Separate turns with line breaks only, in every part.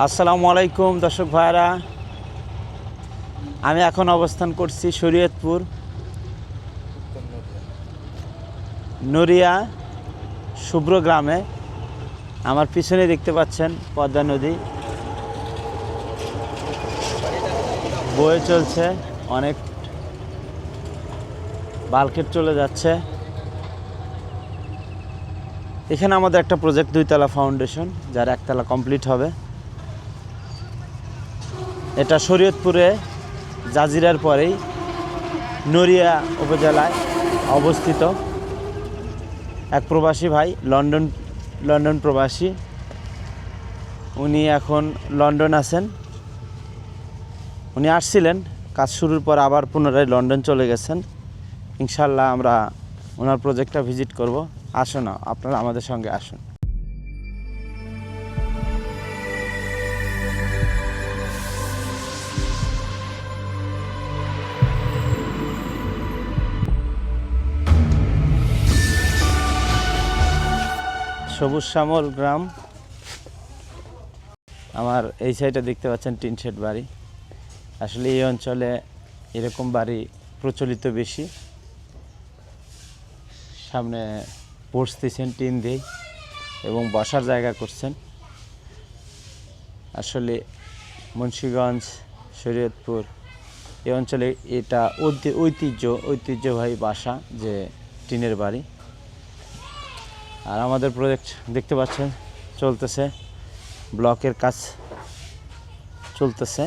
আসসালামু আলাইকুম দর্শক ভাইরা, আমি এখন অবস্থান করছি শরীয়তপুর নড়িয়া শুভ্র গ্রামে। আমার পিছনে দেখতে পাচ্ছেন পদ্মা নদী বয়ে চলছে, অনেক বাল্কেট চলে যাচ্ছে। এখানে আমাদের একটা প্রজেক্ট 2 তলা ফাউন্ডেশন, যার 1 তলা কমপ্লিট হবে। এটা শরীয়তপুরে জাজিরার পরেই নড়িয়া উপজেলায় অবস্থিত। এক প্রবাসী ভাই, লন্ডন প্রবাসী, উনি এখন লন্ডন আছেন। উনি আসছিলেন, কাজ শুরুর পর আবার পুনরায় লন্ডন চলে গেছেন। ইনশাল্লাহ আমরা ওনার প্রজেক্টটা ভিজিট করব। আসুন, আপনারা আমাদের সঙ্গে আসুন। সবুজ শ্যামল গ্রাম। আমার এই সাইডে দেখতে পাচ্ছেন টিন শেড বাড়ি। আসলে এই অঞ্চলে এরকম বাড়ি প্রচলিত বেশি। সামনে বসতেছেন টিন দিয়ে এবং বসার জায়গা করছেন। আসলে মুন্সিগঞ্জ, শরীয়তপুর এই অঞ্চলে এটা ঐতিহ্যবাহী বাসা, যে টিনের বাড়ি। আর আমাদের প্রজেক্ট দেখতে পাচ্ছেন চলতেছে, ব্লকের কাজ চলতেছে।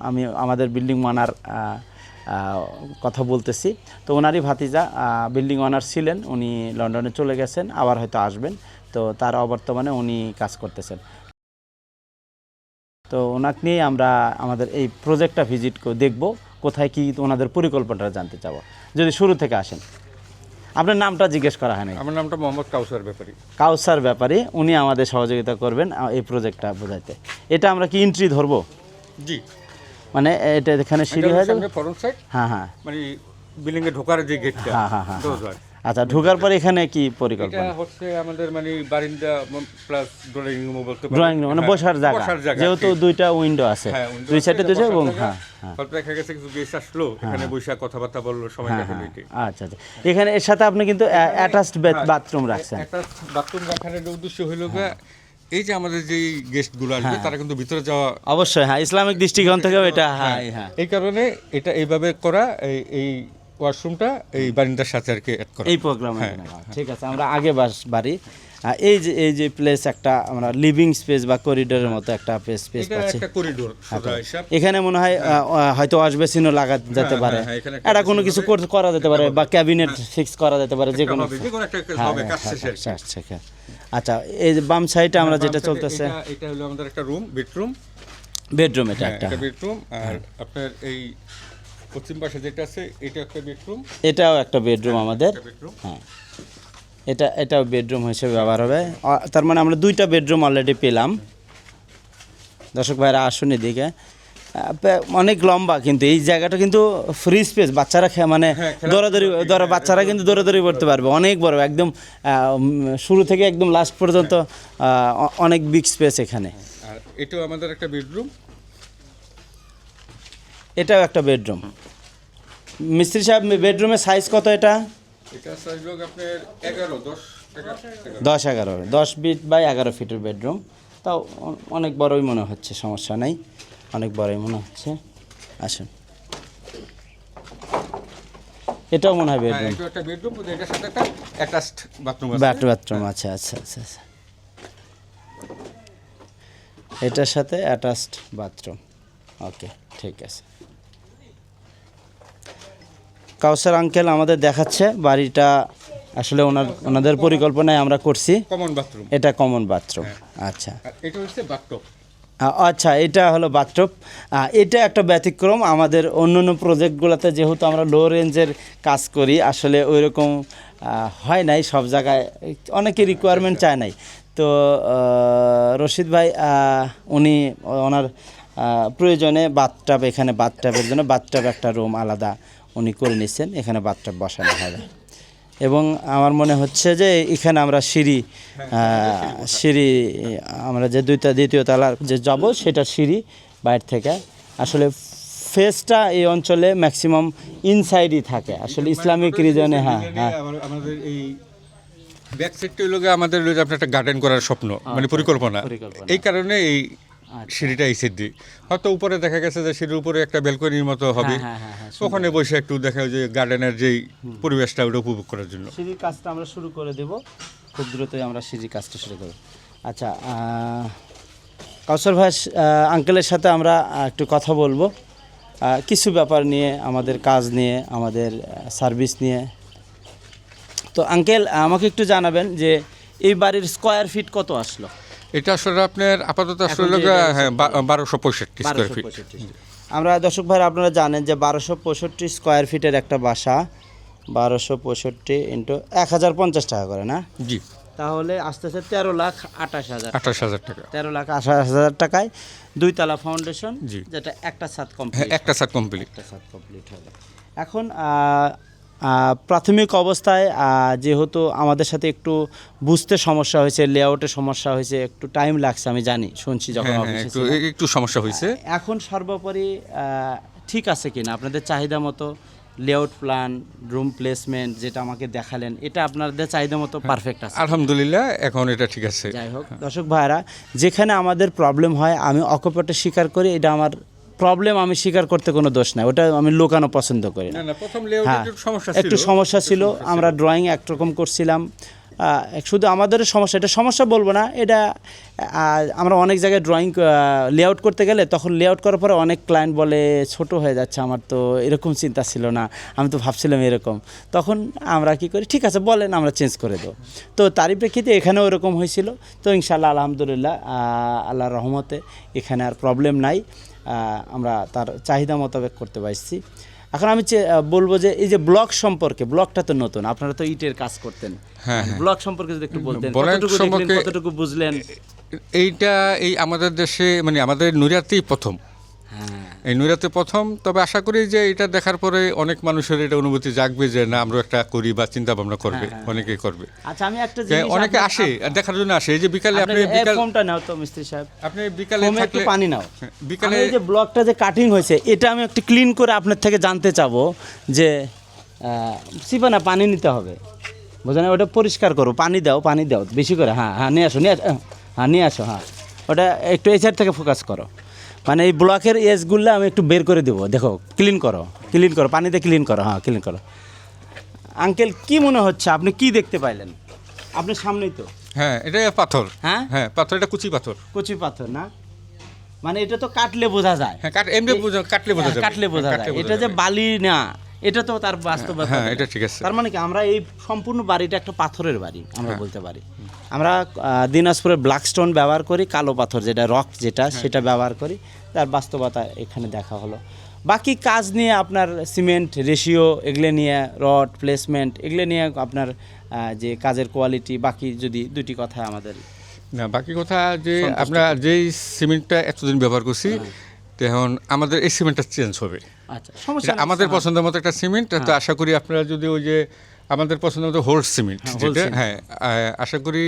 আমি আমাদের বিল্ডিং ওনার কথা বলতেছি। তো ওনারই ভাতিজা বিল্ডিং ওনার ছিলেন, উনি লন্ডনে চলে গেছেন, আবার হয়তো আসবেন। তো তার অবর্তমানে উনি কাজ করতেছেন। তো ওনাকে নিয়ে আমরা আমাদের এই প্রজেক্টটা ভিজিট দেখব, কোথায় কি ওনাদের পরিকল্পনাটা জানতে চাবো। যদি শুরু থেকে আসেন। আপনার নামটা জিজ্ঞেস করা হয় না?
আমার নামটা মোহাম্মদ কাউসার ব্যাপারী।
কাউসার ব্যাপারী, উনি আমাদের সহযোগিতা করবেন এই প্রজেক্টটা বোঝাইতে। এটা আমরা কি এন্ট্রি ধরবো?
জি,
মানে এটা এখানে সিঁড়ি হয়ে যাবে?
ফরন্ট সাইড,
হ্যাঁ,
মানে বিল্ডিং এ ঢোকার যে গেটটা।
হ্যাঁ। আচ্ছা, ঢোকার পরে এখানে কি পরিকল্পনা?
এটা হচ্ছে আমাদের মানে বারিন্দা প্লাস ড্রয়িং রুম বলতে পারেন।
ড্রয়িং রুম মানে বসার জায়গা, যেহেতু 2টা উইন্ডো আছে, দুই সাইডে দুইটা, এবং হ্যাঁ
দেখা গেছে কিছু গেস্ট আসলো, এখানে বসে কথাবার্তা বললো, সময় কাটালো।
আচ্ছা, এখানে এর সাথে আপনি কিন্তু অ্যাটাচড বাথরুম রাখছেন।
অ্যাটাচড বাথরুম রাখার উদ্দেশ্য হলো এই যে আমাদের যে গেস্টগুলো আসবে তারা কিন্তু ভিতরে যাওয়া
অবশ্যই, হ্যাঁ, ইসলামিক দৃষ্টিকোণ থেকেও এটা, হ্যাঁ,
এই কারণে এটা এইভাবে করা, এই ওয়াশরুমটা এই বারিন্দার সাথে আর কি অ্যাড করা
এই প্রোগ্রামে। ঠিক আছে, আমরা আগে বাড়ি এই যে প্লেস, একটা আমরা লিভিং স্পেস বা করিডোরের মতো একটা স্পেস পাচ্ছি।
একটা করিডোর
এখানে মনে হয় হয়তো ওয়াশ বেসিনও লাগা যেতে পারে, এটা কোনো কিছু করা যেতে পারে, বা ক্যাবিনেট ফিক্স করা যেতে পারে, যে কোনো একটা। আচ্ছা, এই যে বাম সাইডে আমরা যেটা চলতেছে,
এটা হলো আমাদের একটা রুম,
বেডরুম। এটা একটা
বেডরুম। আর আপনার এই পশ্চিম পাশে যেটা আছে, এটা একটা বেডরুম।
এটাও একটা বেডরুম আমাদের। হ্যাঁ, এটাও বেডরুম হিসেবে ব্যবহার হবে। তার মানে আমরা 2টা বেডরুম অলরেডি পেলাম। দর্শক ভাইরা আসুন এদিকে। অনেক লম্বা, কিন্তু এই জায়গাটা কিন্তু ফ্রি স্পেস, বাচ্চারা মানে বাচ্চারা কিন্তু দৌড়াদৌড়ি করতে পারবে। অনেক বড়, একদম শুরু থেকে একদম লাস্ট পর্যন্ত অনেক বিগ স্পেস এখানে।
আর এটাও আমাদের একটা বেডরুম।
এটাও একটা বেডরুম। মিস্ত্রি সাহেব, বেডরুমের সাইজ কত? এটা
সাইজ লোক আপনার
10 ফিট বাই 11 ফিটের বেডরুম। তাও অনেক বড়ই মনে হচ্ছে, সমস্যা নাই, অনেক বড়ই মনে হচ্ছে। আসুন, এটাও মনে হয় বেডরুম।
এটা একটা বেডরুম, এটার সাথে একটা অ্যাটাচড বাথরুম আছে।
বাথরুম আছে। আচ্ছা। এটার সাথে অ্যাটাচড বাথরুম। ওকে, ঠিক আছে। কাউসার আঙ্কেল আমাদের দেখাচ্ছে বাড়িটা। আসলে ওনাদের পরিকল্পনায় আমরা করছি
কমন বাথরুম।
এটা কমন বাথরুম। আচ্ছা,
এটা হচ্ছে বাথটব।
আচ্ছা, এটা হলো বাথটব। এটা একটা ব্যতিক্রম। আমাদের অন্যান্য প্রজেক্টগুলোতে যেহেতু আমরা লো রেঞ্জের কাজ করি, আসলে ওই রকম হয় নাই সব জায়গায়, অনেকে রিকোয়ারমেন্ট চায় নাই। তো রশিদ ভাই উনি ওনার প্রয়োজনে বাথটাব, এখানে বাথটাবের জন্য বাথটাব একটা রুম আলাদা উনি করে নিচ্ছেন, এখানে বাথটাব বসানো হবে। এবং আমার মনে হচ্ছে যে এখানে আমরা সিঁড়ি আমরা যে দ্বিতীয় তলার যে যাব সেটা সিঁড়ি বাইরে থেকে আসলে ফেসটা এই অঞ্চলে ম্যাক্সিমাম ইনসাইডই থাকে আসলে ইসলামিক রিজনে। হ্যাঁ হ্যাঁ
আমাদের এই ব্যাক সাইডটা হলো গিয়ে আমাদের হলো যে আপনার একটা গার্ডেন করার স্বপ্ন, মানে পরিকল্পনা। এই কারণে এই সিঁড়িটা এই সাইড দিয়ে, হয়তো উপরে দেখা গেছে যে সিঁড়ির উপরে একটা ব্যালকনির মতো হবে, ওখানে বসে একটু দেখা যায় যে গার্ডেনের যেই পরিবেশটা ওটা উপভোগ করার জন্য।
সিঁড়ির কাজটা আমরা শুরু করে দেব, খুব দ্রুতই আমরা সিঁড়ির কাজটা শুরু করব। আচ্ছা, কাউসার ভাই আঙ্কেলের সাথে আমরা একটু কথা বলবো কিছু ব্যাপার নিয়ে, আমাদের কাজ নিয়ে, আমাদের সার্ভিস নিয়ে। তো আঙ্কেল আমাকে একটু জানাবেন যে এই বাড়ির স্কোয়ার ফিট কত আসলো?
এটা আসলে আপনার আপাতত আসলে হ্যাঁ 1265 স্কোয়ার ফিট।
আমরা দর্শক ভাই আপনারা জানেন যে 1265 স্কোয়ার ফিটের একটা বাসা 1265 ইন্টু 1050 টাকা করে না?
জি।
তাহলে আস্তে আস্তে 13,28,000
টাকা,
13,28,000 টাকায় 2 তলা ফাউন্ডেশন,
জি,
যেটা একটা ছাদ কমপ্লিট,
হ্যাঁ একটা ছাদ কমপ্লিট
হলো। এখন প্রাথমিক অবস্থায় যেহেতু আমাদের সাথে একটু বুঝতে সমস্যা হয়েছে, লেআউটে সমস্যা হয়েছে, একটু টাইম লাগছে, আমি জানি, শুনছি যখন অফিসে ছিলাম।
একটু সমস্যা হয়েছে।
এখন সর্বোপরি ঠিক আছে কিনা আপনাদের চাহিদা মতো লেআউট প্ল্যান, রুম প্লেসমেন্ট যেটা আমাকে দেখালেন, এটা আপনাদের চাহিদা মতো পারফেক্ট আছে?
আলহামদুলিল্লাহ এখন এটা ঠিক আছে।
যাই হোক দর্শক ভাইরা, যেখানে আমাদের প্রবলেম হয় আমি অকপটে স্বীকার করি, এটা আমার প্রবলেম, আমি স্বীকার করতে কোনো দোষ নাই, ওটা আমি লুকানো পছন্দ করি না। হ্যাঁ, একটু সমস্যা ছিল, আমরা ড্রয়িং একরকম করছিলাম, শুধু আমাদের সমস্যা, এটা সমস্যা বলবো না, এটা আমরা অনেক জায়গায় ড্রয়িং লেআউট করতে গেলে তখন লেআউট করার পরে অনেক ক্লায়েন্ট বলে ছোট হয়ে যাচ্ছে, আমার তো এরকম চিন্তা ছিল না, আমি তো ভাবছিলাম এরকম। তখন আমরা কি করি, ঠিক আছে বলেন, আমরা চেঞ্জ করে দেবো। তো তারই প্রেক্ষিতে এখানেও এরকম হয়েছিল। তো ইনশাআল্লাহ আলহামদুলিল্লাহ আল্লাহর রহমতে এখানে আর প্রবলেম নাই, আমরা তার চাহিদা মোতাবেক করতে পারছি। এখন আমি বলবো যে এই যে ব্লক সম্পর্কে, ব্লকটা তো নতুন, আপনারা তো ইটের কাজ করতেন, ব্লক সম্পর্কে যদি একটু বলতেন, কতটুকু বুঝলেন?
এইটা এই আমাদের দেশে মানে আমাদের নৈরাতেই প্রথম, এই নৈরাতে প্রথম। তবে আশা করি যে এটা দেখার পরে অনেক মানুষের এটা অনুভূতি জাগবে যে না আমরা একটা করি বা চিন্তা ভাবনা করবে, অনেকেই করবে।
আচ্ছা, আমি একটা জিনিস,
অনেকে আসে দেখার জন্য আসে, এই যে বিকালে আপনি
ফোনটা নাও তো মিস্ত্রি সাহেব,
আপনি বিকালে
একটু পানি নাও,
বিকালে
এই যে ব্লকটা যে কাটিং হয়েছে এটা আমি একটু ক্লিন করে আপনার থেকে জানতে চাবো যে সিপানা পানি নিতে হবে, বুঝলেন, ওটা পরিষ্কার করো, পানি দাও বেশি করে, হ্যাঁ নিয়ে আসো, হ্যাঁ ওটা একটু এই সাইড থেকে ফোকাস করো, মানে এই ব্লকের এজগুলো আমি একটু বের করে দেবো, দেখো ক্লিন করো, পানিতে ক্লিন করো, হ্যাঁ ক্লিন করো। আঙ্কেল কি মনে হচ্ছে, আপনি কি দেখতে পাইলেন? আপনার সামনেই তো।
হ্যাঁ এটা পাথর,
হ্যাঁ
পাথর, এটা কুচি পাথর
না, মানে এটা তো কাটলে বোঝা যায়,
হ্যাঁ কাটলে বোঝা যায়,
এটা যে বালি না, এটা তো তার বাস্তবতা।
হ্যাঁ এটা ঠিক আছে।
তার মানে কি আমরা এই সম্পূর্ণ বাড়িটা একটা পাথরের বাড়ি আমরা বলতে পারি। আমরা দিনাজপুরের ব্ল্যাক স্টোন ব্যবহার করি, কালো পাথর যেটা রক সেটা ব্যবহার করি, তার বাস্তবতা এখানে দেখা হলো। বাকি কাজ নিয়ে আপনার সিমেন্ট রেশিও, এগুলো নিয়ে রড প্লেসমেন্ট, এগুলো নিয়ে আপনার যে কাজের কোয়ালিটি, বাকি যদি দুটি কথা আমাদের।
না বাকি কথা যে আমরা যেই সিমেন্টটা এতদিন ব্যবহার করছি, এখন আমাদের এই সিমেন্টটা চেঞ্জ হবে।
আচ্ছা, সমস্যা
আমাদের পছন্দের মতো একটা সিমেন্ট, তো আশা করি আপনারা যদি ওই যে আমাদের পছন্দের মতো হোল্ড সিমেন্ট যেটা, হ্যাঁ আশা করি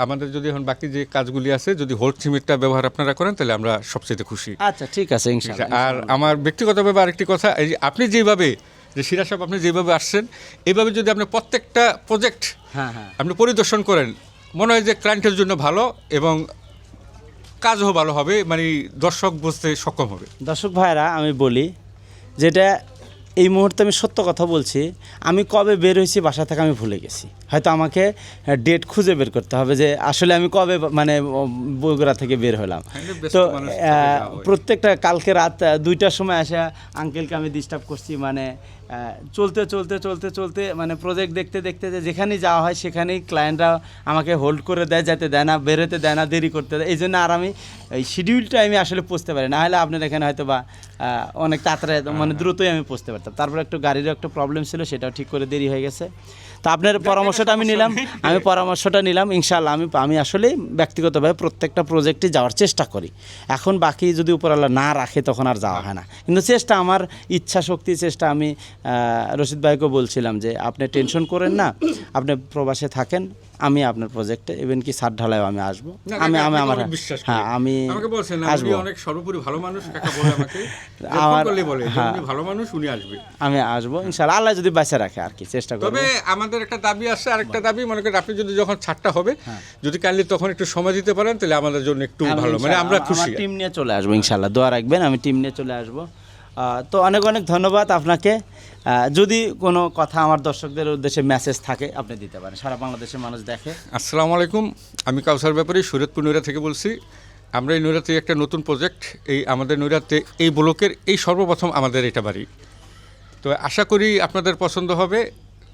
আমাদের যদি এখন বাকি যে কাজগুলি আছে যদি হোল্ড সিমেন্টটা ব্যবহার আপনারা করেন তাহলে আমরা সবচেয়ে খুশি।
আচ্ছা ঠিক আছে ইনশাআল্লাহ।
আর আমার ব্যক্তিগতভাবে আরেকটি কথা, এই যে আপনি যেভাবে যে সিরাজ সাহেব আপনি যেভাবে আসছেন, এইভাবে যদি আপনি প্রত্যেকটা প্রজেক্ট আপনি পরিদর্শন করেন, মনে হয় যে ক্লায়েন্টের জন্য ভালো এবং কাজও ভালো হবে, মানে দর্শক বুঝতে সক্ষম হবে।
দর্শক ভাইরা আমি বলি যেটা এই মুহূর্তে আমি সত্য কথা বলছি, আমি কবে বের হয়েছি বাসা থেকে আমি ভুলে গেছি, হয়তো আমাকে ডেট খুঁজে বের করতে হবে যে আসলে আমি কবে মানে বগুড়া থেকে বের হলাম। তো প্রত্যেকটা কালকে রাত 2টার সময় আসা আঙ্কেলকে আমি ডিস্টার্ব করছি, মানে চলতে মানে প্রজেক্ট দেখতে যে যেখানেই যাওয়া হয় সেখানেই ক্লায়েন্টরা আমাকে হোল্ড করে দেয়, যেতে দেয় না, বেরোতে দেয় না, দেরি করতে দেয়। এই জন্য আর আমি এই শিডিউলটা আমি আসলে পৌঁছতে পারি না, হলে আপনার এখানে হয়তো বা অনেক তাড়াতাড়ি মানে দ্রুতই আমি পৌঁছতে পারতাম। তারপর একটু গাড়িরও একটা প্রবলেম ছিল, সেটাও ঠিক করে দেরি হয়ে গেছে। তো আপনার পরামর্শটা আমি নিলাম, ইনশাআল্লাহ আমি আসলে ব্যক্তিগতভাবে প্রত্যেকটা প্রজেক্টে যাওয়ার চেষ্টা করি। এখন বাকি যদি উপরওয়ালা না রাখে তখন আর যাওয়া হয় না, কিন্তু চেষ্টা, আমার ইচ্ছা শক্তি, চেষ্টা, আমি রশিদ ভাইকে বলছিলাম যে আপনি টেনশন করেন না, আপনি প্রবাসে থাকেন, আমি আপনার প্রজেক্টে ইভেন কি ছাদ ঢালাইও আমি আসবো, আমি আমার আমি
আমাকে বলছেন না,
আসবো,
উনি অনেক সর্বোপরি ভালো মানুষ, কাকা বলে আমাকে বলে যে উনি ভালো মানুষ, উনি আসবে,
আমি আসবো ইনশাআল্লাহ, আল্লাহ যদি বাঁচা রাখে আর কি, চেষ্টা করব।
তবে আমাদের একটা দাবি আছে, আরেকটা দাবি, মনে করেন আপনি যদি যখন ছাড়টা হবে যদি কাইন্ডলি তখন একটু সময় দিতে পারেন তাহলে আমাদের জন্য একটু ভালো, মানে আমরা খুশি।
টিম নিয়ে চলে আসবো ইনশাআল্লাহ, দোয়া রাখবেন, আমি টিম নিয়ে চলে আসবো। তো অনেক অনেক ধন্যবাদ আপনাকে। যদি কোনো কথা আমার দর্শকদের উদ্দেশ্যে মেসেজ থাকে আপনি দিতে পারেন, সারা বাংলাদেশের মানুষ দেখে।
আসসালামু আলাইকুম, আমি কাউসার ব্যাপারী, শরীয়তপুর নৈরা থেকে বলছি। আমরা এই নৈরাতে একটা নতুন প্রজেক্ট, এই আমাদের নৈরাতে এই ব্লকের এই সর্বপ্রথম আমাদের এটা বাড়ি। তো আশা করি আপনাদের পছন্দ হবে।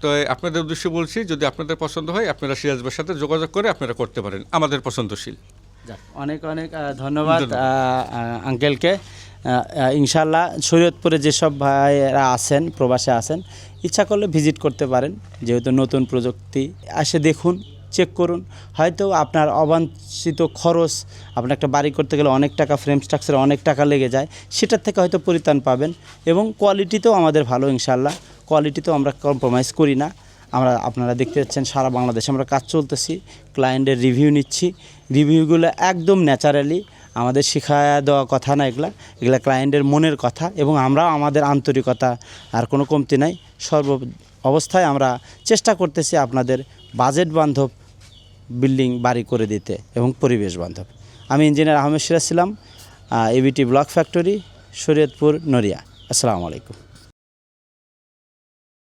তো আপনাদের উদ্দেশ্যে বলছি, যদি আপনাদের পছন্দ হয় আপনারা সিরাজ ভাইয়ের সাথে যোগাযোগ করে আপনারা করতে পারেন, আমাদের পছন্দশীল।
অনেক অনেক ধন্যবাদ আঙ্কেলকে। ইনশাআল্লাহ শরীয়তপুরে যেসব ভাইয়েরা আছেন, প্রবাসে আছেন, ইচ্ছা করলে ভিজিট করতে পারেন, যেহেতু নতুন প্রযুক্তি, এসে দেখুন, চেক করুন। হয়তো আপনার অবাঞ্ছিত খরচ, আপনার একটা বাড়ি করতে গেলে অনেক টাকা, ফ্রেম স্ট্রাকচারে অনেক টাকা লেগে যায়, সেটার থেকে হয়তো পরিত্রাণ পাবেন। এবং কোয়ালিটিতেও আমাদের ভালো, ইনশাআল্লাহ কোয়ালিটিতেও আমরা কম্প্রোমাইজ করি না। আপনারা দেখতে পাচ্ছেন সারা বাংলাদেশে আমরা কাজ চলতেছি, ক্লায়েন্টের রিভিউ নিচ্ছি, রিভিউগুলো একদম ন্যাচারালি, আমাদের শিখায় দেওয়া কথা না, এগুলা ক্লায়েন্টের মনের কথা, এবং আমরাও আমাদের আন্তরিকতা আর কোনো কমতি নাই। সর্ব অবস্থায় আমরা চেষ্টা করতেছি আপনাদের বাজেট বান্ধব বিল্ডিং বাড়ি করে দিতে এবং পরিবেশ বান্ধব। আমি ইঞ্জিনিয়ার আহমেদ সিরাজ ছিলাম, এবিটি ব্লক ফ্যাক্টরি, শরীয়তপুর, নড়িয়া। আসসালামু আলাইকুম।